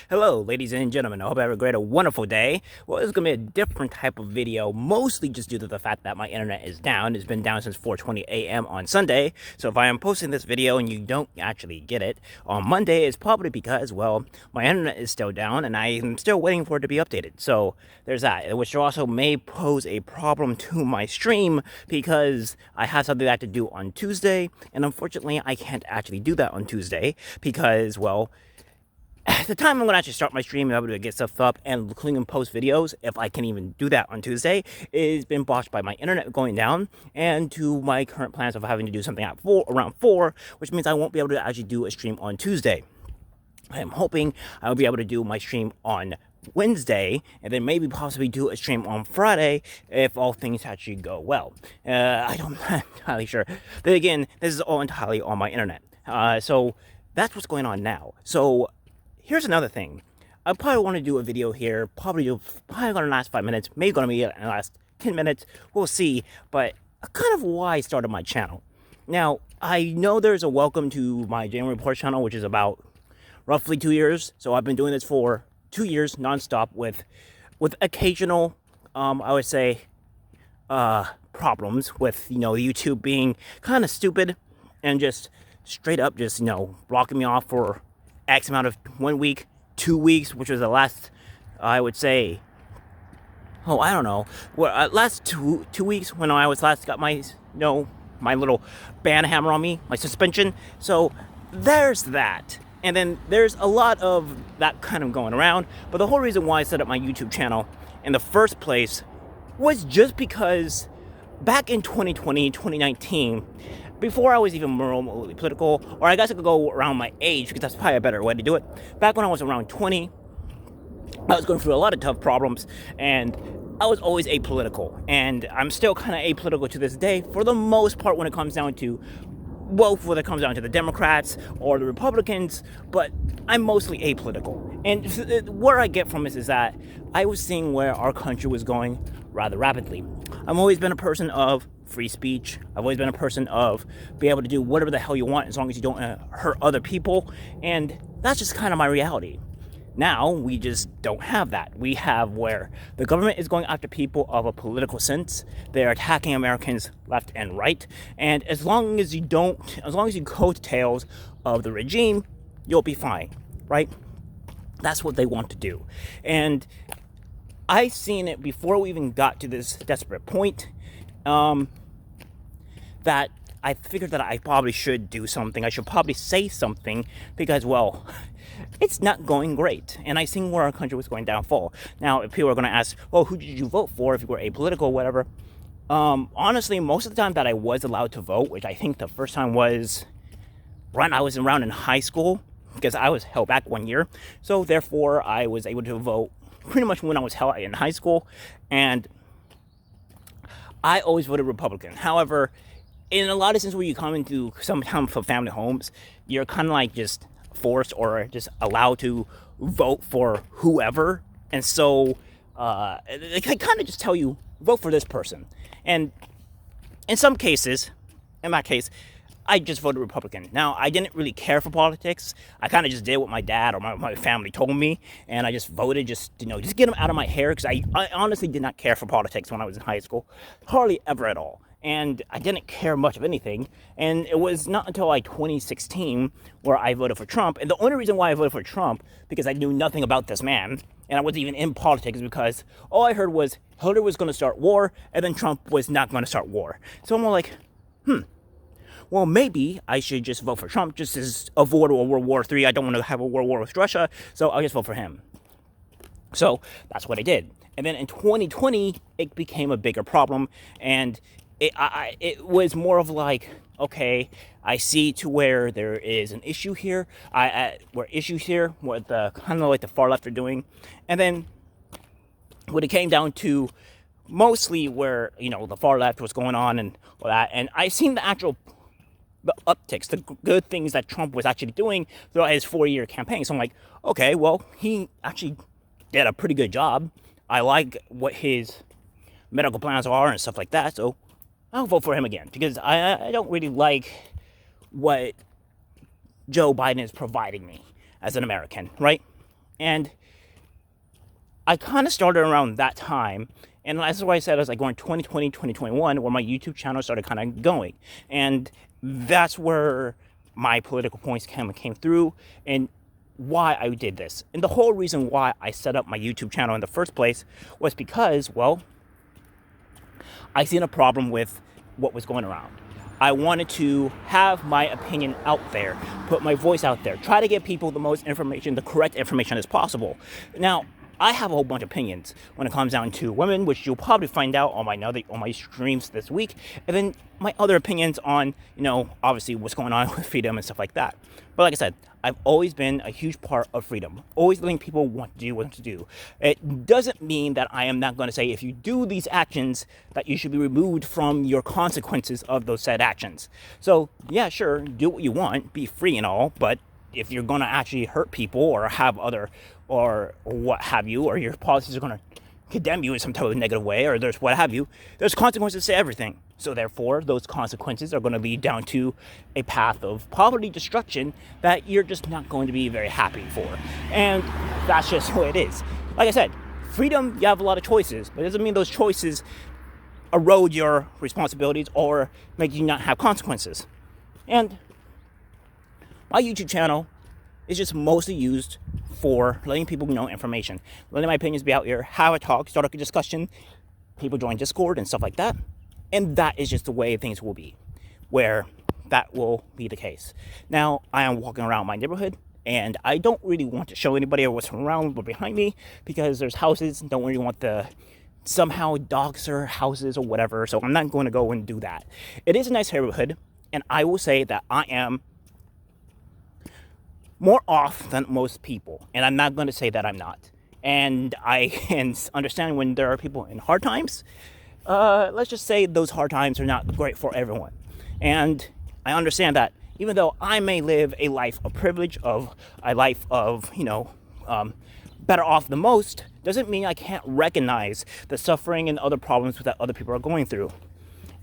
Hello, ladies and gentlemen. I hope you have a great, wonderful day. Well, this is going to be a different type of video, mostly just due to the fact that my internet is down. It's been down since 4:20 a.m. on Sunday. So if I am posting this video and you don't actually get it on Monday, it's probably because, well, my internet is still down and I am still waiting for it to be updated. So there's that, which also may pose a problem to my stream because I have something that I have to do on Tuesday. And unfortunately, I can't actually do that on Tuesday because, well, at the time I'm going to actually start my stream and be able to get stuff up and clean and post videos, if I can even do that on Tuesday, is been blocked by my internet going down and to my current plans of having to do something at around 4, which means I won't be able to actually do a stream on Tuesday. I am hoping I will be able to do my stream on Wednesday and then maybe possibly do a stream on Friday if all things actually go well. I'm not entirely sure. Then again, this is all entirely on my internet. So that's what's going on now. So here's another thing. I probably want to do a video here, probably gonna last 5 minutes, maybe gonna be in the last 10 minutes, we'll see, but kind of why I started my channel. Now, I know there's a welcome to my January Report channel, which is about roughly 2 years, so I've been doing this for 2 years nonstop with occasional, I would say, problems with, YouTube being kind of stupid and just straight up just, blocking me off for X amount of 1 week, 2 weeks, which was the last, I would say, I don't know, last two weeks when I was last got my, my little ban hammer on me, my suspension. So there's that. And then there's a lot of that kind of going around. But the whole reason why I set up my YouTube channel in the first place was just because back in 2020, 2019, before I was even remotely political, or I guess I could go around my age because that's probably a better way to do it. Back when I was around 20, I was going through a lot of tough problems and I was always apolitical. And I'm still kind of apolitical to this day for the most part when it comes down to, whether it comes down to the Democrats or the Republicans, but I'm mostly apolitical. And where I get from this is that I was seeing where our country was going rather rapidly. I've always been a person of free speech. I've always been a person of be able to do whatever the hell you want as long as you don't hurt other people. And that's just kind of my reality. Now, we just don't have that. We have where the government is going after people of a political sense. They're attacking Americans left and right. And as long as you coattails of the regime, you'll be fine, right? That's what they want to do. And I seen it before we even got to this desperate point, that I figured that I probably should do something. I should probably say something because, well, it's not going great. And I seen where our country was going downfall. Now, if people are going to ask, well, who did you vote for if you were apolitical or whatever? Honestly, most of the time that I was allowed to vote, which I think the first time was when I was around in high school, because I was held back 1 year. So therefore, I was able to vote pretty much when I was held in high school. And I always voted Republican. However, in a lot of sense where you come into some kind of family homes, you're kind of like just forced or just allowed to vote for whoever. And so they kind of just tell you, vote for this person. And in some cases, in my case, I just voted Republican. Now, I didn't really care for politics. I kind of just did what my dad or my family told me, and I just voted just get them out of my hair, because I honestly did not care for politics when I was in high school. Hardly ever at all. And I didn't care much of anything. And it was not until 2016 where I voted for Trump. And the only reason why I voted for Trump, because I knew nothing about this man, and I wasn't even in politics, because all I heard was Hillary was going to start war, and then Trump was not going to start war. So I'm like, well, maybe I should just vote for Trump just as avoid World War III. I don't want to have a world war with Russia, so I'll just vote for him. So that's what I did. And then in 2020, it became a bigger problem, and it was more of like, okay, I see to where there is an issue here. Where issues here, what the kind of like the far left are doing, and then when it came down to mostly where the far left was going on and all that, and I seen the upticks, the good things that Trump was actually doing throughout his 4-year campaign. So I'm like, okay, well, he actually did a pretty good job. I like what his medical plans are and stuff like that. So I'll vote for him again, because I don't really like what Joe Biden is providing me as an American, right? And I kind of started around that time. And that's why I said I was like going 2020, 2021, where my YouTube channel started kind of going. And that's where my political points came through and why I did this. And the whole reason why I set up my YouTube channel in the first place was because, well, I seen a problem with what was going around. I wanted to have my opinion out there, put my voice out there, try to give people the most information, the correct information as possible. Now, I have a whole bunch of opinions when it comes down to women, which you'll probably find out on my streams this week, and then my other opinions on, obviously what's going on with freedom and stuff like that. But like I said, I've always been a huge part of freedom, always letting people want to do what to do. It doesn't mean that I am not going to say if you do these actions that you should be removed from your consequences of those said actions. So yeah, sure, do what you want, be free and all, but if you're going to actually hurt people or have other or what have you, or your policies are going to condemn you in some type of negative way, or there's what have you, there's consequences to everything. So therefore, those consequences are going to lead down to a path of poverty destruction that you're just not going to be very happy for. And that's just what it is. Like I said, freedom, you have a lot of choices, but it doesn't mean those choices erode your responsibilities or make you not have consequences. And my YouTube channel is just mostly used for letting people know information, letting my opinions be out here, have a talk, start a discussion, people join Discord and stuff like that. And that is just the way things will be, where that will be the case. Now, I am walking around my neighborhood, and I don't really want to show anybody what's around or behind me, because there's houses, don't really want to somehow dox or houses or whatever, so I'm not going to go and do that. It is a nice neighborhood, and I will say that I am more off than most people, and I'm not going to say that I'm not. And I can understand when there are people in hard times. Let's just say those hard times are not great for everyone. And I understand that even though I may live a life of privilege, of a life of, better off than most, doesn't mean I can't recognize the suffering and other problems that other people are going through.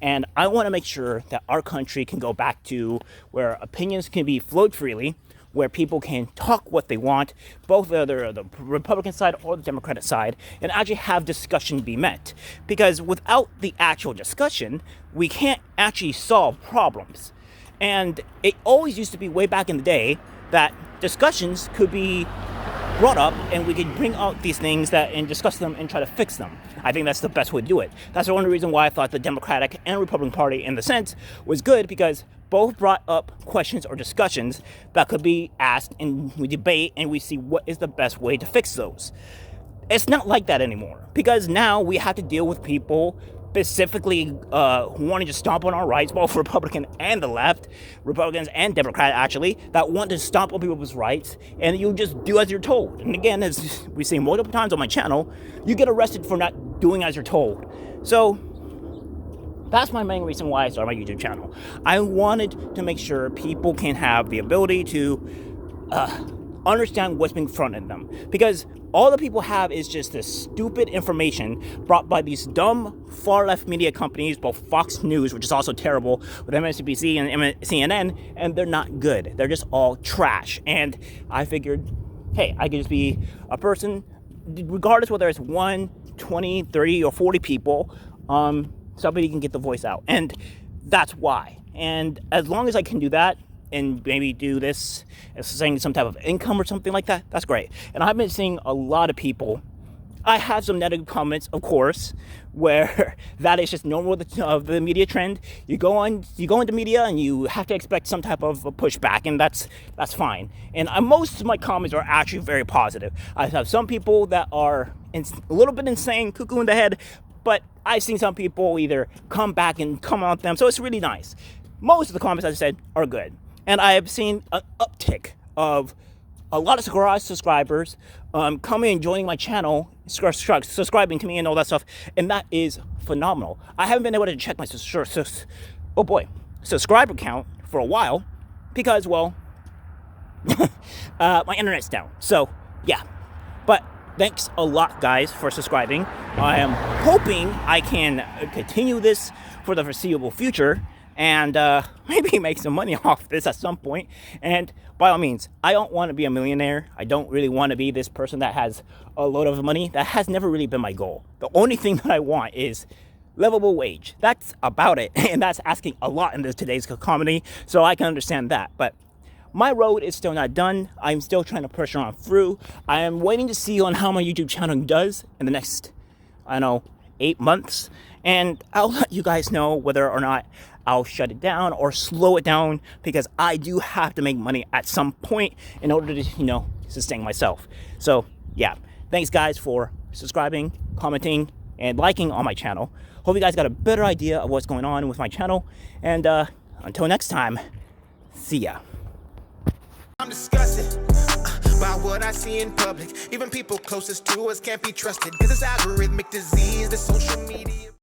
And I want to make sure that our country can go back to where opinions can be flowed freely, where people can talk what they want, both the Republican side or the Democratic side, and actually have discussion be met. Because without the actual discussion, we can't actually solve problems. And it always used to be way back in the day that discussions could be brought up and we could bring out these things and discuss them and try to fix them. I think that's the best way to do it. That's the only reason why I thought the Democratic and Republican Party in the sense was good, because both brought up questions or discussions that could be asked, and we debate and we see what is the best way to fix those. It's not like that anymore, because now we have to deal with people specifically wanting to stomp on our rights, both Republican and the left, Republicans and Democrat actually, that want to stomp on people's rights, and you just do as you're told. And again, as we say multiple times on my channel, you get arrested for not doing as you're told. So that's my main reason why I started my YouTube channel. I wanted to make sure people can have the ability to understand what's being fronted them, because all the people have is just this stupid information brought by these dumb far left media companies, both Fox News, which is also terrible, with MSNBC and CNN, and they're not good. They're just all trash. And I figured, hey, I could just be a person, regardless whether it's 1, 20, 30, or 40 people, somebody can get the voice out. And that's why. And as long as I can do that, and maybe do this as saying some type of income or something like that, that's great. And I've been seeing a lot of people, I have some negative comments, of course, where that is just normal of the media trend. You go into media and you have to expect some type of pushback, and that's fine. And most of my comments are actually very positive. I have some people that are a little bit insane, cuckoo in the head, but I've seen some people either come back and come on them, so it's really nice. Most of the comments, as I said, are good. And I have seen an uptick of a lot of subscribers coming and joining my channel, subscribing to me and all that stuff, and that is phenomenal. I haven't been able to check my subscriber count for a while because, well, my internet's down. So, yeah. But thanks a lot, guys, for subscribing. I am hoping I can continue this for the foreseeable future. and maybe make some money off this at some point. And by all means, I don't want to be a millionaire. I don't really want to be this person that has a lot of money. That has never really been my goal. The only thing that I want is livable wage. That's about it. And that's asking a lot in this today's economy, so I can understand that. But my road is still not done. I'm still trying to push on through. I am waiting to see on how my YouTube channel does in the next, 8 months. And I'll let you guys know whether or not I'll shut it down or slow it down, because I do have to make money at some point in order to, sustain myself. So yeah, thanks guys for subscribing, commenting, and liking on my channel. Hope you guys got a better idea of what's going on with my channel. And until next time, see ya. I'm disgusted by what I see in public. Even people closest to us can't be trusted. This is algorithmic disease, the social media.